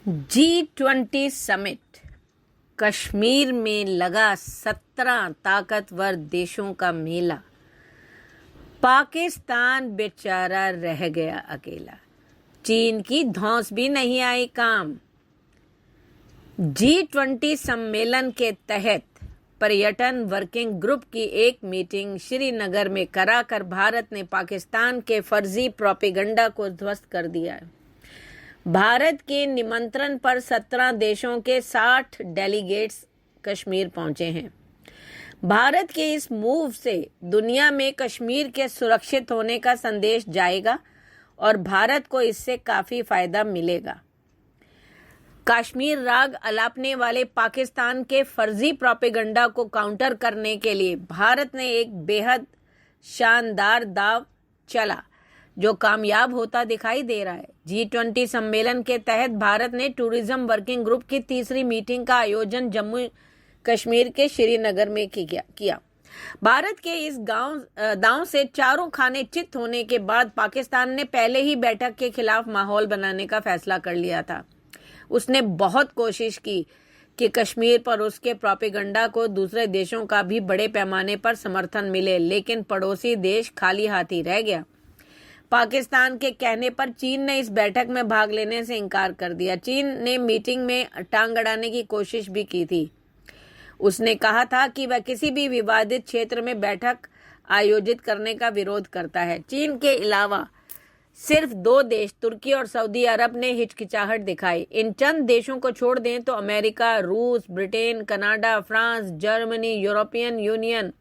G20 summit. Kashmir में लगा 17 ताकतवर देशों का मेला। पाकिस्तान बेचारा रह गया अकेला। चीन की धौंस भी नहीं आई काम। G20 सम्मेलन के तहत पर्यटन वर्किंग ग्रुप की एक मीटिंग श्रीनगर में कराकर भारत ने पाकिस्तान के फर्जी प्रोपेगेंडा को ध्वस्त कर दिया है। भारत के निमंत्रण पर 17 देशों के 60 डेलीगेट्स कश्मीर पहुंचे हैं। भारत के इस मूव से दुनिया में कश्मीर के सुरक्षित होने का संदेश जाएगा और भारत को इससे काफी फायदा मिलेगा। कश्मीर राग अलापने वाले पाकिस्तान के फर्जी प्रोपेगेंडा को काउंटर करने के लिए भारत ने एक बेहद शानदार दाव चला जो कामयाब होता दिखाई दे रहा है। G20 सम्मेलन के तहत भारत ने टूरिज्म वर्किंग ग्रुप की तीसरी मीटिंग का आयोजन जम्मू कश्मीर के श्रीनगर में किया। भारत के इस दांव से चारों खाने चित होने के बाद पाकिस्तान ने पहले ही बैठक के खिलाफ माहौल बनाने का फैसला कर लिया था। उसने बहुत कोशिश की कि कश्मीर पर उसके प्रोपेगेंडा को दूसरे देशों का भी बड़े पैमाने पर समर्थन मिले, लेकिन पड़ोसी देश खाली हाथ ही रह गया। पाकिस्तान के कहने पर चीन ने इस बैठक में भाग लेने से इनकार कर दिया। चीन ने मीटिंग में टांग अड़ाने की कोशिश भी की थी। उसने कहा था कि वह किसी भी विवादित क्षेत्र में बैठक आयोजित करने का विरोध करता है। चीन के अलावा सिर्फ 2 देश तुर्की और सऊदी अरब ने हिचकिचाहट दिखाई। इन चंद देशों को छोड़ दें तो अमेरिका, रूस, Britain, Canada, France, Germany, European union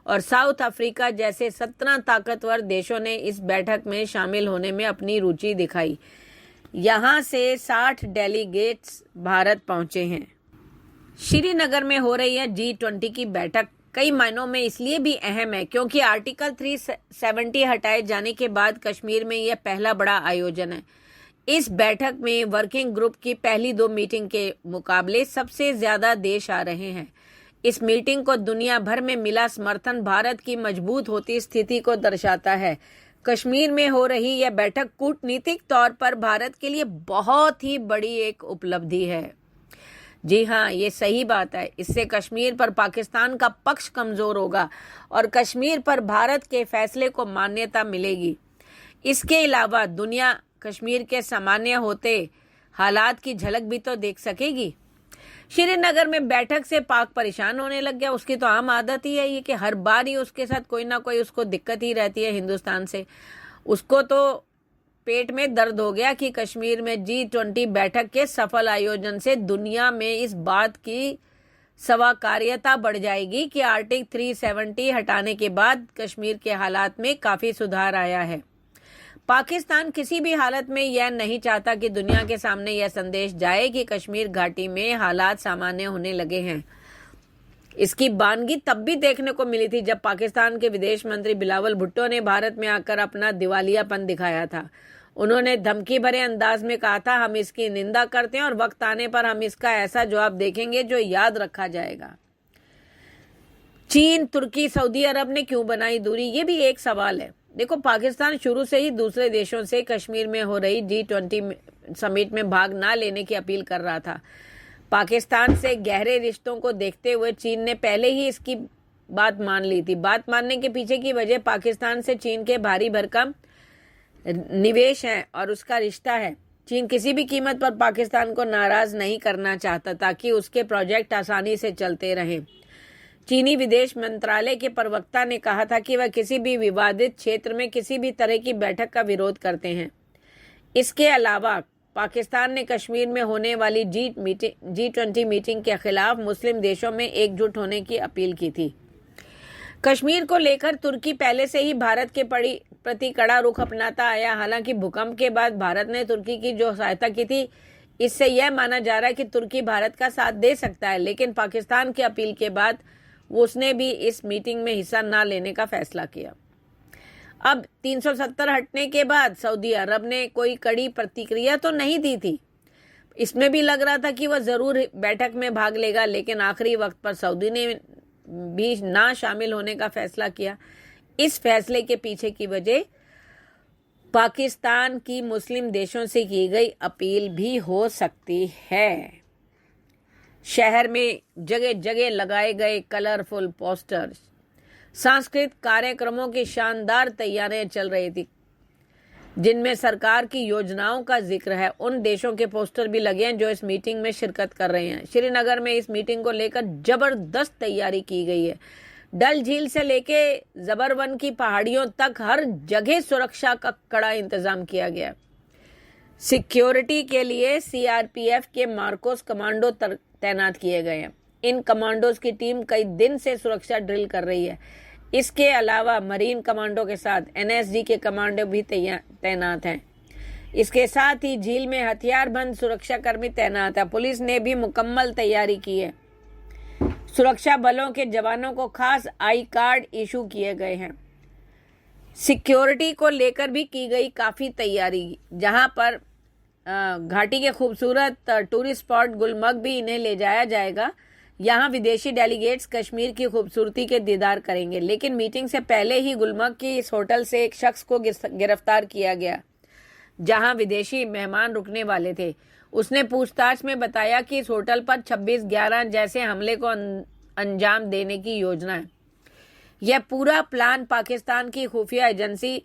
और साउथ अफ्रीका जैसे 17 ताकतवर देशों ने इस बैठक में शामिल होने में अपनी रुचि दिखाई। यहां से 60 डेलीगेट्स भारत पहुंचे हैं। श्रीनगर में हो रही है G20 की बैठक कई मायनों में इसलिए भी अहम है क्योंकि आर्टिकल 370 हटाए जाने के बाद कश्मीर में यह पहला बड़ा आयोजन है। इस बैठक में वर्किंग ग्रुप की पहली 2 मीटिंग के मुकाबले सबसे ज्यादा देश आ रहे हैं। इस मीटिंग को दुनिया भर में मिला समर्थन भारत की मजबूत होती स्थिति को दर्शाता है। कश्मीर में हो रही यह बैठक कूटनीतिक तौर पर भारत के लिए बहुत ही बड़ी एक उपलब्धि है। जी हाँ, ये सही बात है। इससे कश्मीर पर पाकिस्तान का पक्ष कमजोर होगा और कश्मीर पर भारत के फैसले को मान्यता मिलेगी। इसके अलावा दुनिया कश्मीर के सामान्य होते हालात की झलक भी तो देख सकेगी। श्रीनगर में बैठक से पाक परेशान होने लग गया। उसकी तो आम आदत ही है ये कि हर बार ही उसके साथ कोई ना कोई उसको दिक्कत ही रहती है हिंदुस्तान से। उसको तो पेट में दर्द हो गया कि कश्मीर में G20 बैठक के सफल आयोजन से दुनिया में इस बात की स्वीकार्यता बढ़ जाएगी कि आर्टिकल 370 हटाने के बाद कश्मीर के हालात में काफी सुधार आया है। पाकिस्तान किसी भी हालत में यह नहीं चाहता कि दुनिया के सामने यह संदेश जाए कि कश्मीर घाटी में हालात सामान्य होने लगे हैं। इसकी बानगी तब भी देखने को मिली थी जब पाकिस्तान के विदेश मंत्री बिलावल भुट्टो ने भारत में आकर अपना दिवालियापन दिखाया था। उन्होंने धमकी भरे अंदाज में कहा था, हम इसकी निंदा करते हैं और वक्त आने पर हम इसका ऐसा जवाब देखेंगे जो याद रखा जाएगा। चीन, तुर्की, सऊदी अरब ने क्यों बनाई दूरी, ये भी एक सवाल है। देखो, पाकिस्तान शुरू से ही दूसरे देशों से कश्मीर में हो रही G20 समिट में भाग ना लेने की अपील कर रहा था। पाकिस्तान से गहरे रिश्तों को देखते हुए चीन ने पहले ही इसकी बात मान ली थी। बात मानने के पीछे की वजह पाकिस्तान से चीन के भारी भरकम निवेश है और उसका रिश्ता है। चीन किसी भी कीमत पर पाकिस्तान को नाराज नहीं करना चाहता ताकि उसके प्रोजेक्ट आसानी से चलते रहें। चीनी विदेश मंत्रालय के प्रवक्ता ने कहा था कि वह किसी भी विवादित क्षेत्र में किसी भी तरह की बैठक का विरोध करते हैं। इसके अलावा पाकिस्तान ने कश्मीर में होने वाली G20 मीटिंग के खिलाफ मुस्लिम देशों में एकजुट होने की अपील की थी। कश्मीर को लेकर तुर्की पहले से ही भारत के प्रति कड़ा रुख अपनाता आया। हालांकि भूकंप के बाद भारत ने तुर्की की जो सहायता की थी, इससे यह माना जा रहा है कि तुर्की भारत का साथ दे सकता है, लेकिन पाकिस्तान की अपील के बाद उसने भी इस मीटिंग में हिस्सा न लेने का फैसला किया। अब 370 हटने के बाद सऊदी अरब ने कोई कड़ी प्रतिक्रिया तो नहीं दी थी। इसमें भी लग रहा था कि वह जरूर बैठक में भाग लेगा, लेकिन आखिरी वक्त पर सऊदी ने भी ना शामिल होने का फैसला किया। इस फैसले के पीछे की वजह पाकिस्तान की मुस्लिम देशों से की गई अपील भी हो सकती है। शहर में जगह जगह लगाए गए कलरफुल पोस्टर्स। सांस्कृतिक कार्यक्रमों की शानदार तैयारियां चल रही थी, जिनमें सरकार की योजनाओं का जिक्र है। उन देशों के पोस्टर भी लगे हैं जो इस मीटिंग में शिरकत कर रहे हैं। श्रीनगर में इस मीटिंग को लेकर जबरदस्त तैयारी की गई है। डल झील से लेके जबरवन की पहाड़ियों तक हर जगह सुरक्षा का कड़ा इंतजाम किया गया। सिक्योरिटी के लिए सीआरपीएफ के मार्कोस कमांडो तैनात किए गए हैं। इन कमांडोज की टीम कई दिन से सुरक्षा ड्रिल कर रही है। इसके अलावा मरीन कमांडो के साथ एनएसजी के कमांडो भी तैनात हैं। इसके साथ ही झील में हथियारबंद सुरक्षाकर्मी तैनात है। पुलिस ने भी मुकम्मल तैयारी की है। सुरक्षा बलों के जवानों को खास आई कार्ड इशू किए गए हैं। सिक्योरिटी को लेकर भी की गई काफी तैयारी, जहां पर घाटी के खूबसूरत टूरिस्ट स्पॉट गुलमर्ग भी इन्हें ले जाया जाएगा। यहाँ विदेशी डेलीगेट्स कश्मीर की खूबसूरती के दीदार करेंगे। लेकिन मीटिंग से पहले ही गुलमर्ग की इस होटल से एक शख्स को गिरफ्तार किया गया, जहां विदेशी मेहमान रुकने वाले थे। उसने पूछताछ में बताया कि इस होटल पर 26/11 जैसे हमले को अंजाम देने की योजना है। यह पूरा प्लान पाकिस्तान की खुफिया एजेंसी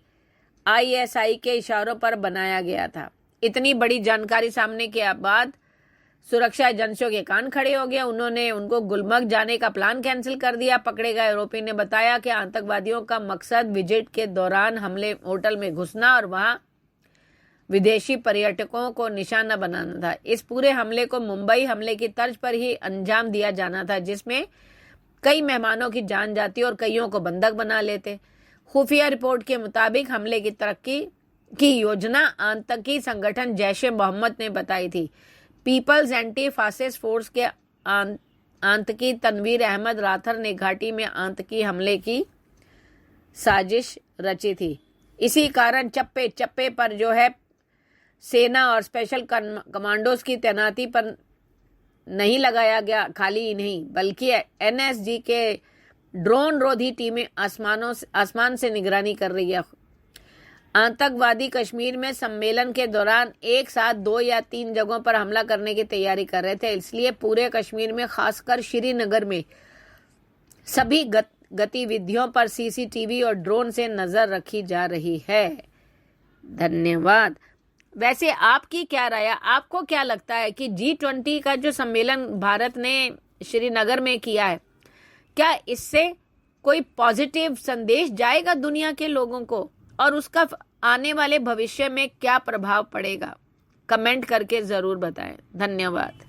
आईएसआई के इशारों पर बनाया गया था। इतनी बड़ी जानकारी सामने के बाद सुरक्षा एजेंसियों के कान खड़े हो गए। उन्होंने उनको गुलमर्ग जाने का प्लान कैंसिल कर दिया। पकड़े गए आरोपी ने बताया कि आतंकवादियों का मकसद विजिट के दौरान होटल में घुसना और वहां विदेशी पर्यटकों को निशाना बनाना था। इस पूरे हमले को मुंबई हमले की तर्ज पर ही अंजाम दिया जाना था, जिसमें कई मेहमानों की जान जाती और कईयों को बंधक बना लेते। खुफिया रिपोर्ट के मुताबिक हमले की तरक्की की योजना आतंकी संगठन जैश ए मोहम्मद ने बताई थी। पीपल्स एंटी फासिस्ट फोर्स के आतंकी तनवीर अहमद राथर ने घाटी में आतंकी हमले की साजिश रची थी। इसी कारण चप्पे चप्पे पर जो है सेना और स्पेशल कमांडोज की तैनाती पर नहीं लगाया गया। खाली नहीं, बल्कि एनएसजी के ड्रोन रोधी टीमें आसमान से निगरानी कर रही है। आतंकवादी कश्मीर में सम्मेलन के दौरान एक साथ 2 या 3 जगहों पर हमला करने की तैयारी कर रहे थे। इसलिए पूरे कश्मीर में, खासकर श्रीनगर में सभी गतिविधियों पर सीसीटीवी और ड्रोन से नजर रखी जा रही है। धन्यवाद। वैसे आपकी क्या राय है? आपको क्या लगता है कि G20 का जो सम्मेलन भारत ने श्रीनगर में किया है, क्या इससे कोई पॉजिटिव संदेश जाएगा दुनिया के लोगों को, और उसका आने वाले भविष्य में क्या प्रभाव पड़ेगा? कमेंट करके जरूर बताएं। धन्यवाद।